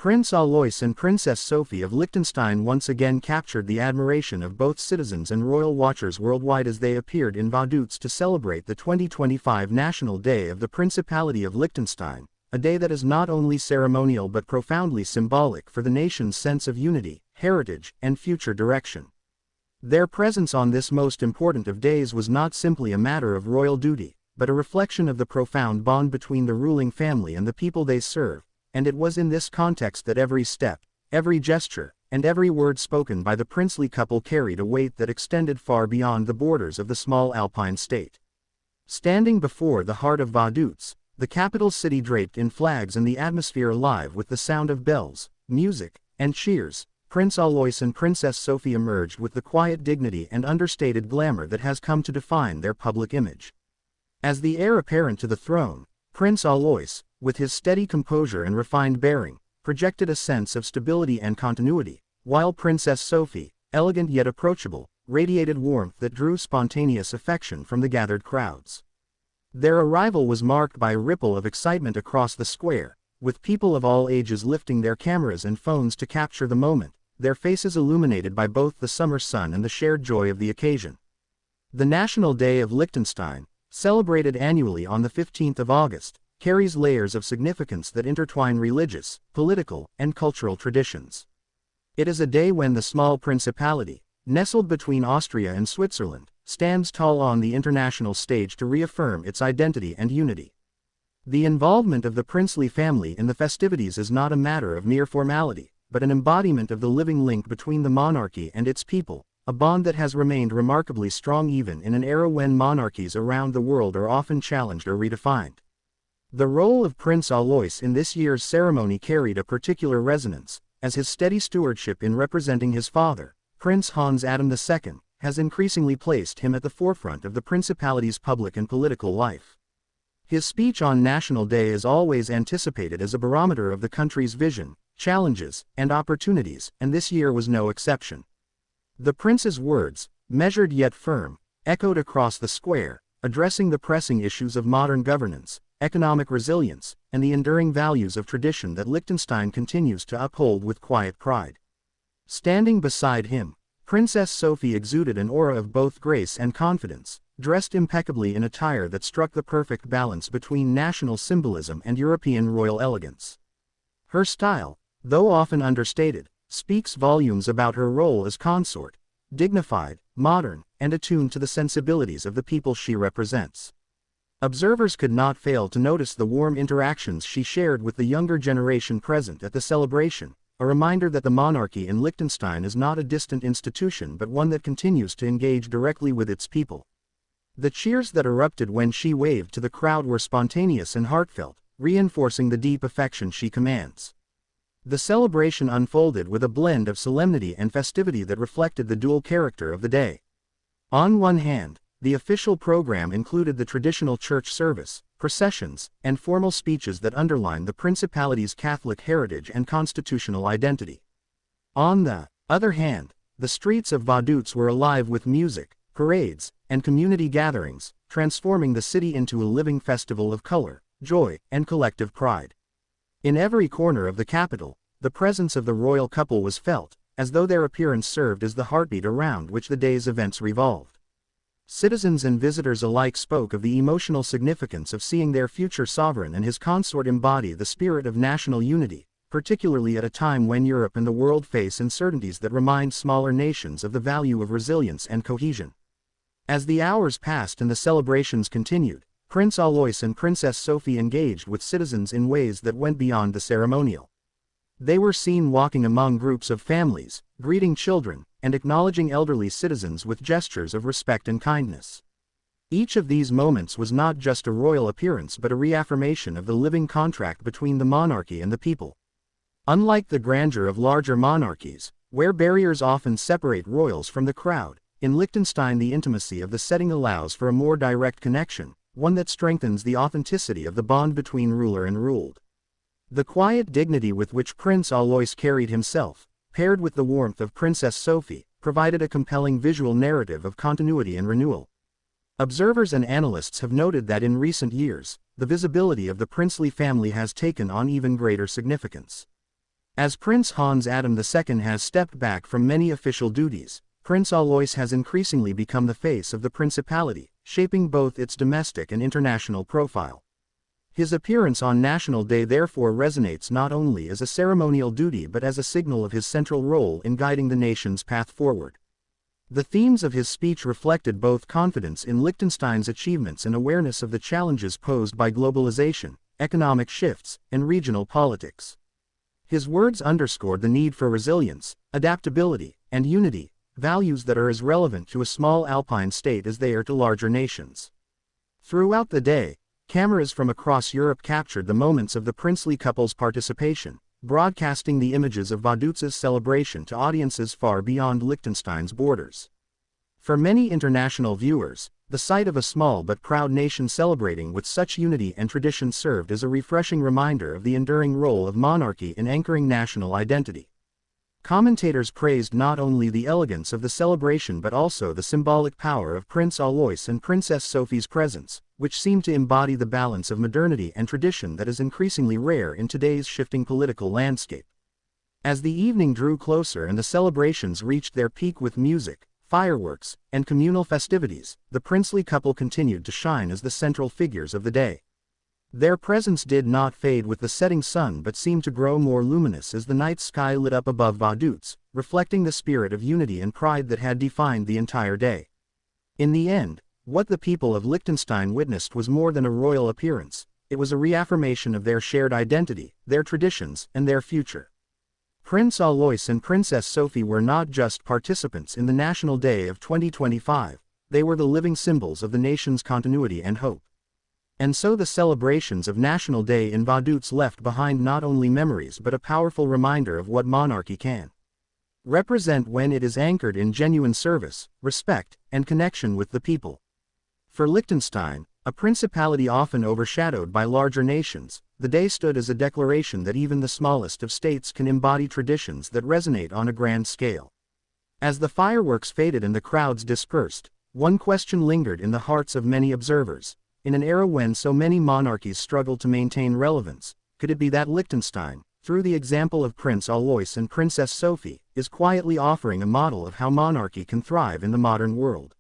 Prince Alois and Princess Sophie of Liechtenstein once again captured the admiration of both citizens and royal watchers worldwide as they appeared in Vaduz to celebrate the 2025 National Day of the Principality of Liechtenstein, a day that is not only ceremonial but profoundly symbolic for the nation's sense of unity, heritage, and future direction. Their presence on this most important of days was not simply a matter of royal duty, but a reflection of the profound bond between the ruling family and the people they serve, and it was in this context that every step, every gesture, and every word spoken by the princely couple carried a weight that extended far beyond the borders of the small Alpine state. Standing before the heart of Vaduz, the capital city draped in flags and the atmosphere alive with the sound of bells, music, and cheers, Prince Alois and Princess Sophie emerged with the quiet dignity and understated glamour that has come to define their public image. As the heir apparent to the throne, Prince Alois, with his steady composure and refined bearing, projected a sense of stability and continuity, while Princess Sophie, elegant yet approachable, radiated warmth that drew spontaneous affection from the gathered crowds. Their arrival was marked by a ripple of excitement across the square, with people of all ages lifting their cameras and phones to capture the moment, their faces illuminated by both the summer sun and the shared joy of the occasion. The National Day of Liechtenstein, celebrated annually on the 15th of August, carries layers of significance that intertwine religious, political, and cultural traditions. It is a day when the small principality, nestled between Austria and Switzerland, stands tall on the international stage to reaffirm its identity and unity. The involvement of the princely family in the festivities is not a matter of mere formality, but an embodiment of the living link between the monarchy and its people, a bond that has remained remarkably strong even in an era when monarchies around the world are often challenged or redefined. The role of Prince Alois in this year's ceremony carried a particular resonance, as his steady stewardship in representing his father, Prince Hans Adam II, has increasingly placed him at the forefront of the principality's public and political life. His speech on National Day is always anticipated as a barometer of the country's vision, challenges, and opportunities, and this year was no exception. The prince's words, measured yet firm, echoed across the square, addressing the pressing issues of modern governance, economic resilience, and the enduring values of tradition that Liechtenstein continues to uphold with quiet pride. Standing beside him, Princess Sophie exuded an aura of both grace and confidence, dressed impeccably in attire that struck the perfect balance between national symbolism and European royal elegance. Her style, though often understated, speaks volumes about her role as consort, dignified, modern, and attuned to the sensibilities of the people she represents. Observers could not fail to notice the warm interactions she shared with the younger generation present at the celebration, a reminder that the monarchy in Liechtenstein is not a distant institution but one that continues to engage directly with its people. The cheers that erupted when she waved to the crowd were spontaneous and heartfelt, reinforcing the deep affection she commands. The celebration unfolded with a blend of solemnity and festivity that reflected the dual character of the day. On one hand, the official program included the traditional church service, processions, and formal speeches that underline the principality's Catholic heritage and constitutional identity. On the other hand, the streets of Vaduz were alive with music, parades, and community gatherings, transforming the city into a living festival of color, joy, and collective pride. In every corner of the capital, the presence of the royal couple was felt, as though their appearance served as the heartbeat around which the day's events revolved. Citizens and visitors alike spoke of the emotional significance of seeing their future sovereign and his consort embody the spirit of national unity, particularly at a time when Europe and the world face uncertainties that remind smaller nations of the value of resilience and cohesion. As the hours passed and the celebrations continued, Prince Alois and Princess Sophie engaged with citizens in ways that went beyond the ceremonial. They were seen walking among groups of families, greeting children, and acknowledging elderly citizens with gestures of respect and kindness. Each of these moments was not just a royal appearance but a reaffirmation of the living contract between the monarchy and the people. Unlike the grandeur of larger monarchies, where barriers often separate royals from the crowd, in Liechtenstein the intimacy of the setting allows for a more direct connection, one that strengthens the authenticity of the bond between ruler and ruled. The quiet dignity with which Prince Alois carried himself, paired with the warmth of Princess Sophie, provided a compelling visual narrative of continuity and renewal. Observers and analysts have noted that in recent years, the visibility of the princely family has taken on even greater significance. As Prince Hans Adam II has stepped back from many official duties, Prince Alois has increasingly become the face of the principality, shaping both its domestic and international profile. His appearance on National Day therefore resonates not only as a ceremonial duty but as a signal of his central role in guiding the nation's path forward. The themes of his speech reflected both confidence in Liechtenstein's achievements and awareness of the challenges posed by globalization, economic shifts, and regional politics. His words underscored the need for resilience, adaptability, and unity, values that are as relevant to a small alpine state as they are to larger nations. Throughout the day, cameras from across Europe captured the moments of the princely couple's participation, broadcasting the images of Vaduz's celebration to audiences far beyond Liechtenstein's borders. For many international viewers, the sight of a small but proud nation celebrating with such unity and tradition served as a refreshing reminder of the enduring role of monarchy in anchoring national identity. Commentators praised not only the elegance of the celebration but also the symbolic power of Prince Alois and Princess Sophie's presence, which seemed to embody the balance of modernity and tradition that is increasingly rare in today's shifting political landscape. As the evening drew closer and the celebrations reached their peak with music, fireworks, and communal festivities, the princely couple continued to shine as the central figures of the day. Their presence did not fade with the setting sun but seemed to grow more luminous as the night sky lit up above Vaduz, reflecting the spirit of unity and pride that had defined the entire day. In the end, what the people of Liechtenstein witnessed was more than a royal appearance. It was a reaffirmation of their shared identity, their traditions, and their future. Prince Alois and Princess Sophie were not just participants in the National Day of 2025, they were the living symbols of the nation's continuity and hope. And so the celebrations of National Day in Vaduz left behind not only memories but a powerful reminder of what monarchy can represent when it is anchored in genuine service, respect, and connection with the people. For Liechtenstein, a principality often overshadowed by larger nations, the day stood as a declaration that even the smallest of states can embody traditions that resonate on a grand scale. As the fireworks faded and the crowds dispersed, one question lingered in the hearts of many observers. In an era when so many monarchies struggled to maintain relevance, could it be that Liechtenstein, through the example of Prince Alois and Princess Sophie, is quietly offering a model of how monarchy can thrive in the modern world?